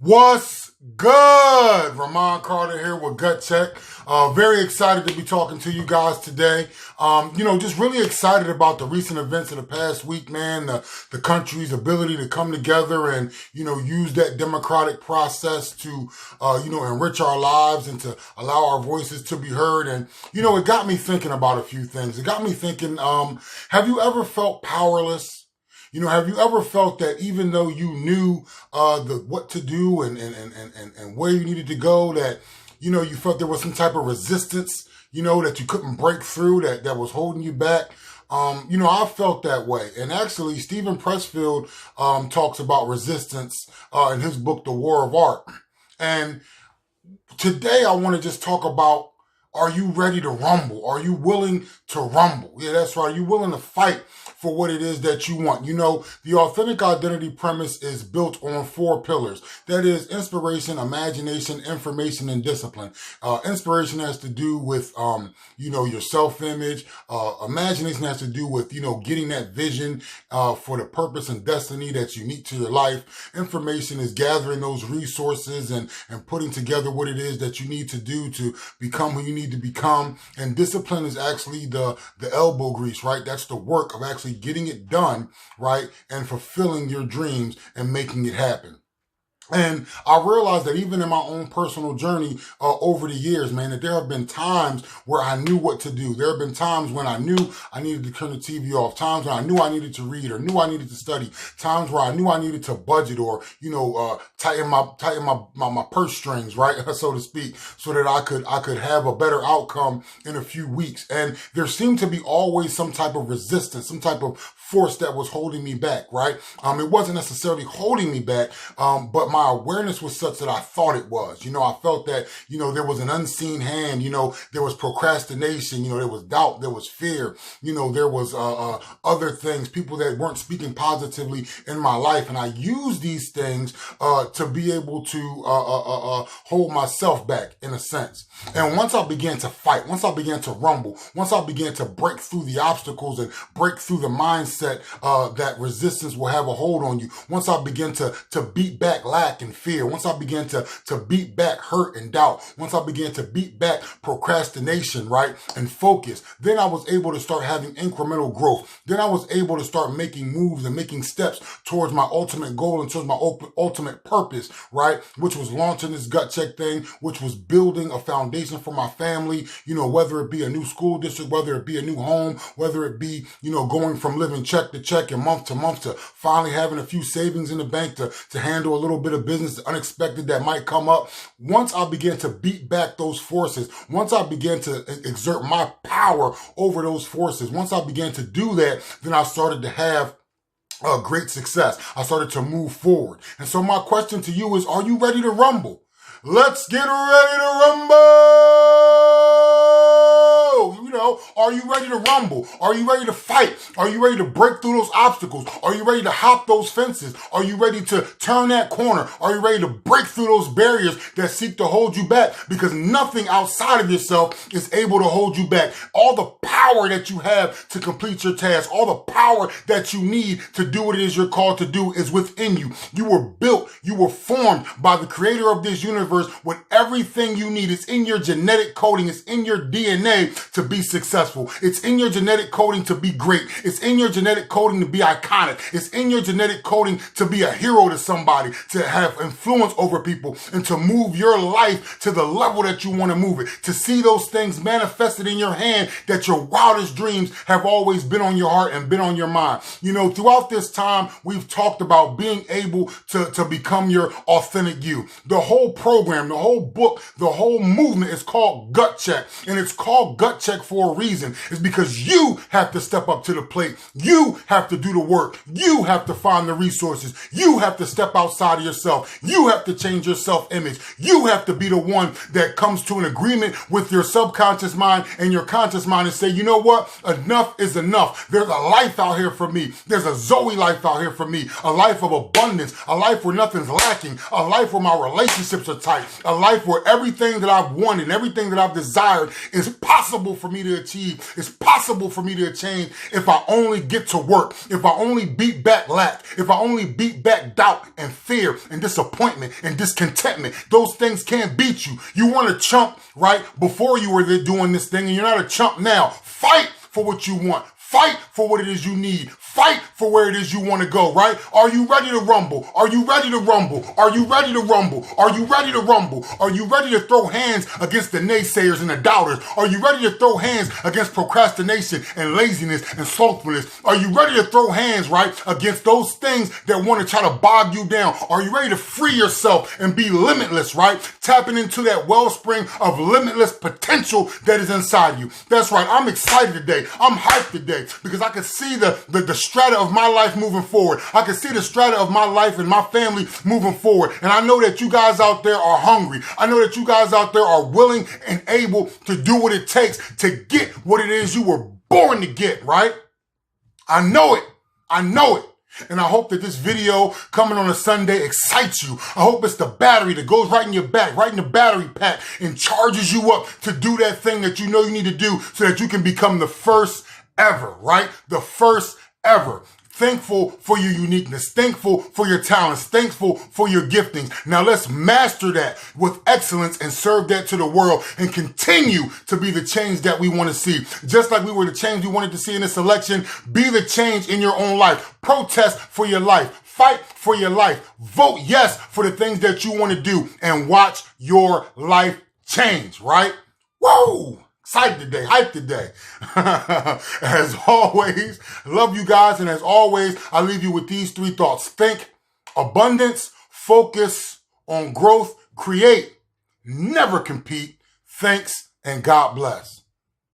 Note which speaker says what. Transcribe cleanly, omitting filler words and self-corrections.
Speaker 1: What's good? Ramon Carter here with Gut Check. Very excited to be talking to you guys today. Just really excited about the recent events of the past week, man. The country's ability to come together and, use that democratic process to, enrich our lives and to allow our voices to be heard. And, it got me thinking about a few things. It got me thinking, have you ever felt powerless? Have you ever felt that even though you knew what to do and where you needed to go, that you felt there was some type of resistance, that you couldn't break through, that was holding you back? I felt that way. And actually, Stephen Pressfield talks about resistance in his book, The War of Art. And today I want to just talk about, are you ready to rumble? Are you willing to rumble? Yeah, that's right. Are you willing to fight for what it is that you want? The authentic identity premise is built on 4 pillars. That is inspiration, imagination, information, and discipline. Inspiration has to do with, your self-image. Imagination has to do with, getting that vision for the purpose and destiny that's unique to your life. Information is gathering those resources and putting together what it is that you need to do to become who you need to become. And discipline is actually the elbow grease, right? That's the work of actually getting it done, right? And fulfilling your dreams and making it happen. And I realized that even in my own personal journey over the years, man, that there have been times where I knew what to do. There have been times when I knew I needed to turn the TV off, times when I knew I needed to read or knew I needed to study, times where I knew I needed to budget or, tighten my purse strings, right, so to speak, so that I could have a better outcome in a few weeks. And there seemed to be always some type of resistance, some type of force that was holding me back, right? It wasn't necessarily holding me back, but my awareness was such that I thought it was. I felt that, there was an unseen hand, there was procrastination, there was doubt, there was fear, there was other things, people that weren't speaking positively in my life. And I used these things to be able to hold myself back in a sense. And once I began to fight, once I began to rumble, once I began to break through the obstacles and break through the mindset that resistance will have a hold on you, once I began to beat back lack and fear, once I began to beat back hurt and doubt, once I began to beat back procrastination, right, and focus, then I was able to start having incremental growth. Then I was able to start making moves and making steps towards my ultimate goal and towards my ultimate purpose, right, which was launching this Gut Check thing, which was building a foundation for my family, whether it be a new school district, whether it be a new home, whether it be, going from living check to check and month to month to finally having a few savings in the bank to handle a little bit of business unexpected that might come up. Once I began to beat back those forces, once I began to exert my power over those forces, once I began to do that, then I started to have great success. I started to move forward. And so my question to you is, are you ready to rumble? Let's get ready to rumble! Are you ready to rumble? Are you ready to fight? Are you ready to break through those obstacles? Are you ready to hop those fences? Are you ready to turn that corner? Are you ready to break through those barriers that seek to hold you back? Because nothing outside of yourself is able to hold you back. All the power that you have to complete your task, all the power that you need to do what it is you're called to do is within you. You were built, you were formed by the creator of this universe with everything you need. It's in your genetic coding. It's in your DNA to be successful. It's in your genetic coding to be great. It's in your genetic coding to be iconic. It's in your genetic coding to be a hero to somebody, to have influence over people, and to move your life to the level that you want to move it, to see those things manifested in your hand that your wildest dreams have always been on your heart and been on your mind. Throughout this time, we've talked about being able to become your authentic you. The whole program, the whole book, the whole movement is called Gut Check, and it's called Gut Check for a reason. It's because you have to step up to the plate. You have to do the work. You have to find the resources. You have to step outside of yourself. You have to change your self-image. You have to be the one that comes to an agreement with your subconscious mind and your conscious mind and say, you know what? Enough is enough. There's a life out here for me. There's a Zoe life out here for me. A life of abundance. A life where nothing's lacking. A life where my relationships are tight. A life where everything that I've wanted, everything that I've desired is possible possible for me to achieve. It's possible for me to change if I only get to work, if I only beat back lack, if I only beat back doubt and fear and disappointment and discontentment. Those things can't beat you. You want a chump, right, before you were there doing this thing, and you're not a chump now. Fight for what you want. Fight for what it is you need. Fight for where it is you want to go, right? Are you ready to rumble? Are you ready to rumble? Are you ready to rumble? Are you ready to rumble? Are you ready to throw hands against the naysayers and the doubters? Are you ready to throw hands against procrastination and laziness and slothfulness? Are you ready to throw hands, right, against those things that want to try to bog you down? Are you ready to free yourself and be limitless, right? Tapping into that wellspring of limitless potential that is inside you. That's right. I'm excited today. I'm hyped today because I can see the strata of my life moving forward. I can see the strata of my life and my family moving forward. And I know that you guys out there are hungry. I know that you guys out there are willing and able to do what it takes to get what it is you were born to get, right? I know it. I know it. And I hope that this video coming on a Sunday excites you. I hope it's the battery that goes right in your back, right in the battery pack, and charges you up to do that thing that you know you need to do so that you can become the first ever, right? The first ever. Thankful for your uniqueness, thankful for your talents, thankful for your giftings. Now let's master that with excellence and serve that to the world and continue to be the change that we want to see. Just like we were the change we wanted to see in this election, be the change in your own life. Protest for your life. Fight for your life. Vote yes for the things that you want to do and watch your life change, right? Whoa! Excited today, hype today. As always, love you guys. And as always, I leave you with these three thoughts. Think abundance, focus on growth, create, never compete. Thanks and God bless.